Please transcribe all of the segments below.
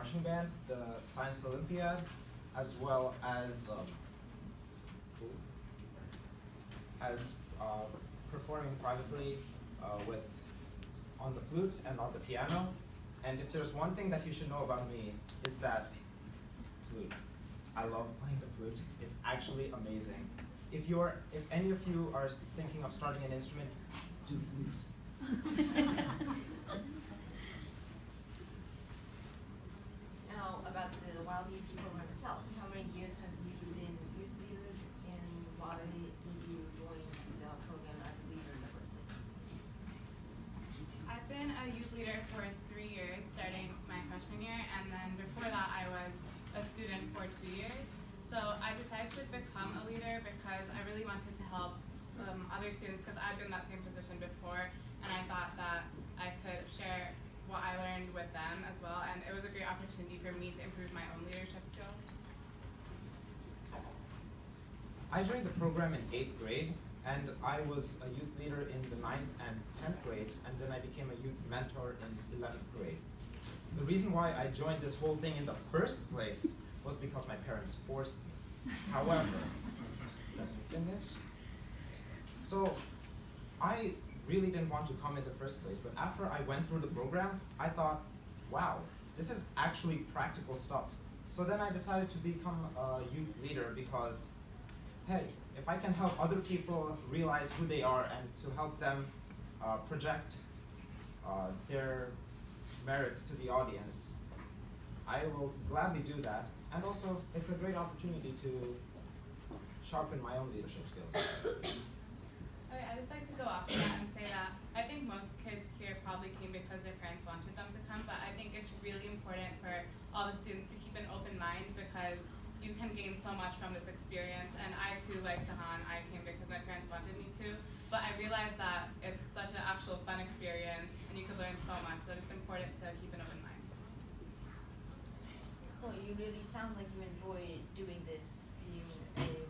Marching Band, the Science Olympiad, as well as performing privately with on the flute and on the piano. And if there's one thing that you should know about me, is that flute. I love playing the flute. It's actually amazing. If any of you are thinking of starting an instrument, do flute. Now, about the Wild EP program itself, how many years have you been youth leaders, and why did you join the program as a leader in the first place? I've been a youth leader for 3 years, starting my freshman year, and then before that I was a student for 2 years. So I decided to become a leader because I really wanted to help other students, because I've been in that same position before, and I thought that I could share what I learned with them as well, and it was a great opportunity for me to improve my own leadership skills. I joined the program in 8th grade, and I was a youth leader in the 9th and 10th grades, and then I became a youth mentor in 11th grade. The reason why I joined this whole thing in the first place was because my parents forced me. However, let me finish. So, I really didn't want to come in the first place, but after I went through the program, I thought, wow, this is actually practical stuff. So then I decided to become a youth leader because, hey, if I can help other people realize who they are and to help them project their merits to the audience, I will gladly do that. And also, it's a great opportunity to sharpen my own leadership skills. Okay, I'd just like to go off of that and say that I think most kids here probably came because their parents wanted them to come, but I think it's really important for all the students to keep an open mind, because you can gain so much from this experience. And I too, like Sahan, I came because my parents wanted me to, but I realized that it's such an actual fun experience and you could learn so much, so it's just important to keep an open mind. So you really sound like you enjoy doing this, being a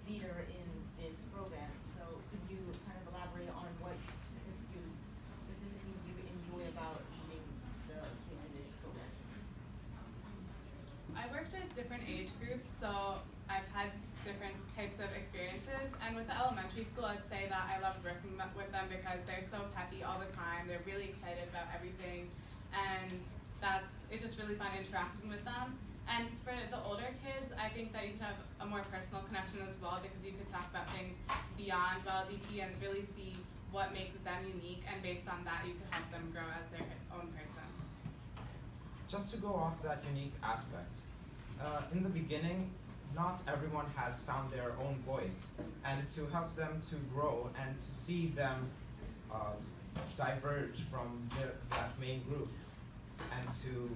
leader in this program. So could you kind of elaborate on what specifically you enjoy about leading the kids in this program? I worked with different age groups, so I've had different types of experiences. And with the elementary school, I'd say that I love working with them because they're so peppy all the time. They're really excited about everything, and it's just really fun interacting with them. And for the older kids, I think that you could have a more personal connection as well, because you could talk about things beyond WildDP and really see what makes them unique, and based on that you could help them grow as their own person. Just to go off that unique aspect, in the beginning, not everyone has found their own voice, and to help them to grow and to see them diverge from that main group, and to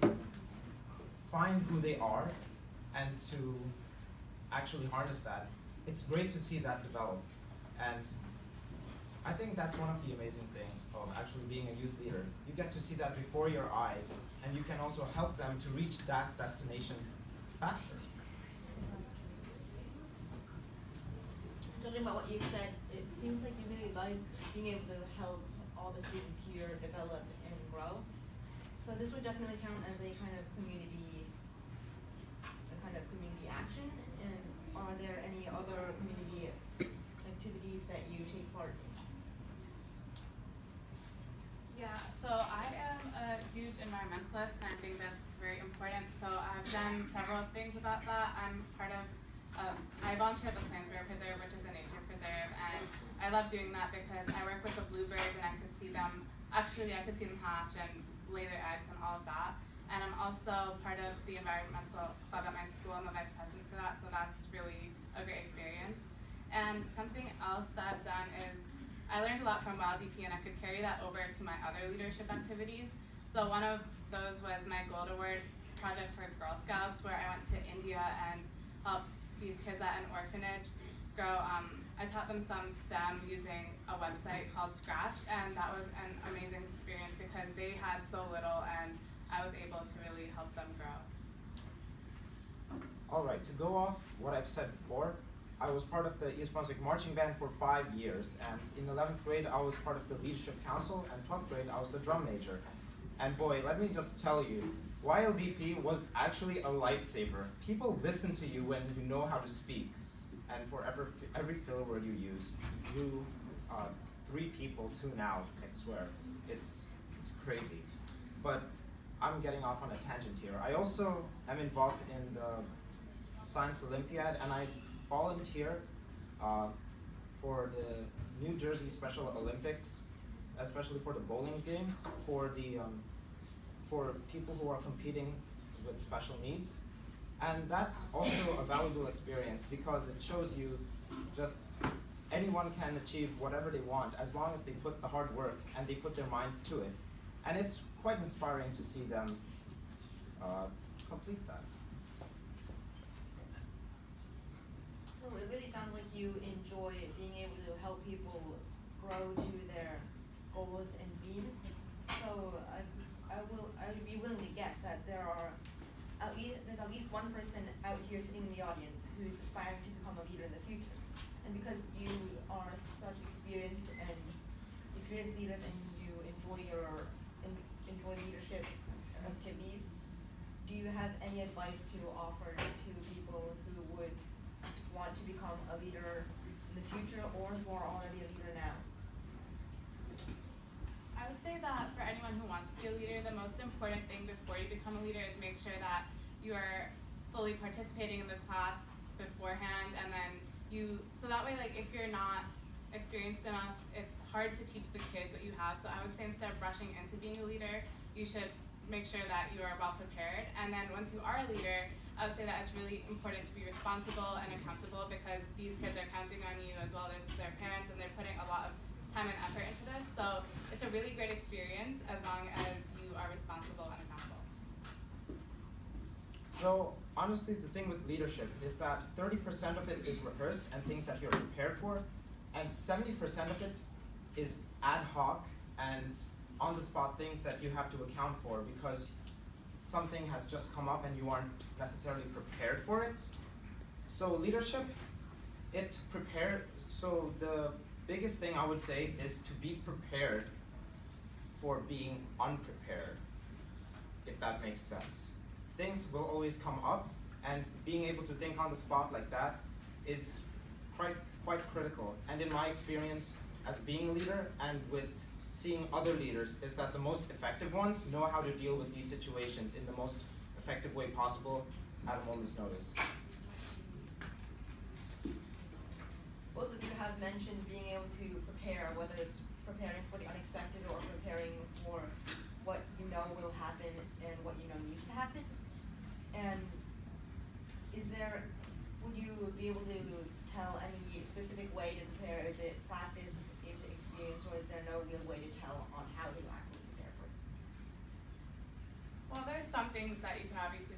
find who they are and to actually harness that, it's great to see that develop. And I think that's one of the amazing things of actually being a youth leader. You get to see that before your eyes, and you can also help them to reach that destination faster. Judging by what you've said, it seems like you really like being able to help all the students here develop and grow. So this would definitely count as a kind of community action. And are there any other community activities that you take part in? Yeah, so I am a huge environmentalist, and I think that's very important. So I've done several things about that. I'm part of, I volunteer at the Plansbury Preserve, which is a nature preserve, and I love doing that because I work with the bluebirds and I can see them, actually I could see them hatch and lay their eggs and all of that. And I'm also part of the environmental club at my school. I'm the vice president for that, so that's really a great experience. And something else that I've done is I learned a lot from WildDP, and I could carry that over to my other leadership activities. So one of those was my Gold Award project for Girl Scouts, where I went to India and helped these kids at an orphanage grow. I taught them some STEM using a website called Scratch, and that was an amazing experience because they had so little, and I was able to really help them grow. All right, to go off what I've said before, I was part of the East Brunswick Marching Band for 5 years, and in 11th grade I was part of the Leadership Council, and 12th grade I was the drum major. And boy, let me just tell you, YLDP was actually a lifesaver. People listen to you when you know how to speak. And for every filler word you use, you, 3 people tune out, I swear. It's crazy. But I'm getting off on a tangent here. I also am involved in the Science Olympiad, and I volunteer for the New Jersey Special Olympics, especially for the bowling games, for people who are competing with special needs. And that's also a valuable experience because it shows you just anyone can achieve whatever they want as long as they put the hard work and they put their minds to it. And it's quite inspiring to see them complete that. So it really sounds like you enjoy being able to help people grow to their goals and dreams. So I would be willing to guess that there's at least one person out here sitting in the audience who's aspiring to become a leader in the future. And because you are such experienced leaders and you enjoy leadership activities, do you have any advice to offer to people who would want to become a leader in the future or who are already a leader now? I would say that for anyone who wants to be a leader, the most important thing before you become a leader is make sure that you are fully participating in the class beforehand, and then so that way, like, if you're not experienced enough, it's hard to teach the kids what you have. So I would say instead of rushing into being a leader, you should make sure that you are well prepared. And then once you are a leader, I would say that it's really important to be responsible and accountable because these kids are counting on you as well as their parents, and they're putting a lot of time and effort into this. So it's a really great experience as long as you are responsible and accountable. So honestly, the thing with leadership is that 30% of it is rehearsed and things that you're prepared for, and 70% of it is ad hoc and on-the-spot things that you have to account for because something has just come up and you aren't necessarily prepared for it. So leadership, so the biggest thing I would say is to be prepared for being unprepared, if that makes sense. Things will always come up, and being able to think on the spot like that is quite critical. And in my experience as being a leader and with seeing other leaders is that the most effective ones know how to deal with these situations in the most effective way possible at a moment's notice. Both of you have mentioned being able to prepare, whether it's preparing for the unexpected or preparing for what you know will happen and what you know needs to happen. And would you be able to tell any specific way to prepare? Is it practice, is it experience, or is there no real way to tell on how to actually prepare for it? Well, there's some things that you can obviously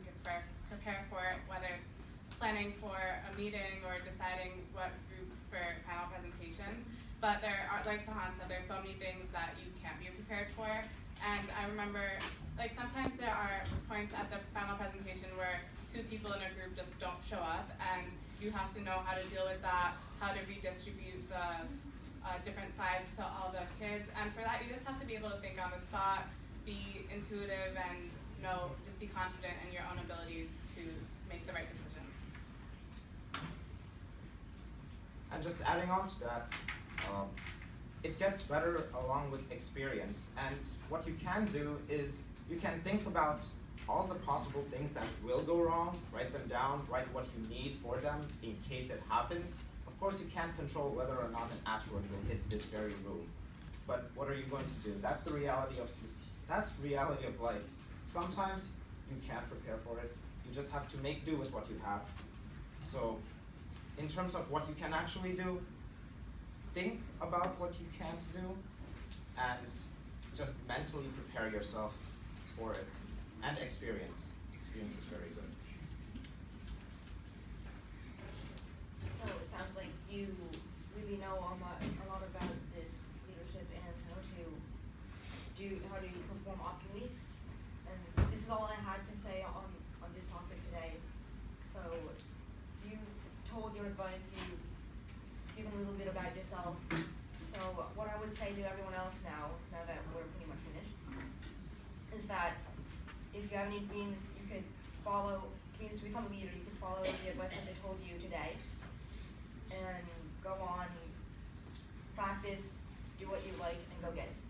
prepare for, whether it's planning for a meeting or deciding what groups for final presentations. But there are, like Sahan said, there's so many things that you can't be prepared for. And I remember, like, sometimes there are points at the final presentation where 2 people in a group just don't show up, and you have to know how to deal with that, how to redistribute the different slides to all the kids. And for that, you just have to be able to think on the spot, be intuitive, and just be confident in your own abilities to make the right decision. And just adding on to that, it gets better along with experience. And what you can do is you can think about all the possible things that will go wrong, write them down, write what you need for them in case it happens. Of course, you can't control whether or not an asteroid will hit this very room. But what are you going to do? That's the reality of life. Sometimes you can't prepare for it. You just have to make do with what you have. So in terms of what you can actually do, think about what you can't do and just mentally prepare yourself for it. And experience. Experience is very good. So it sounds like you really know a lot about this leadership and how to perform optimally. And this is all I had to say on this topic today. So you've told your advice, you've given a little bit about yourself. So what I would say to everyone else now that we're pretty much finished, is that if you have any dreams, you could follow, dreams to become a leader, you could follow the advice that they told you today. And go on, practice, do what you like, and go get it.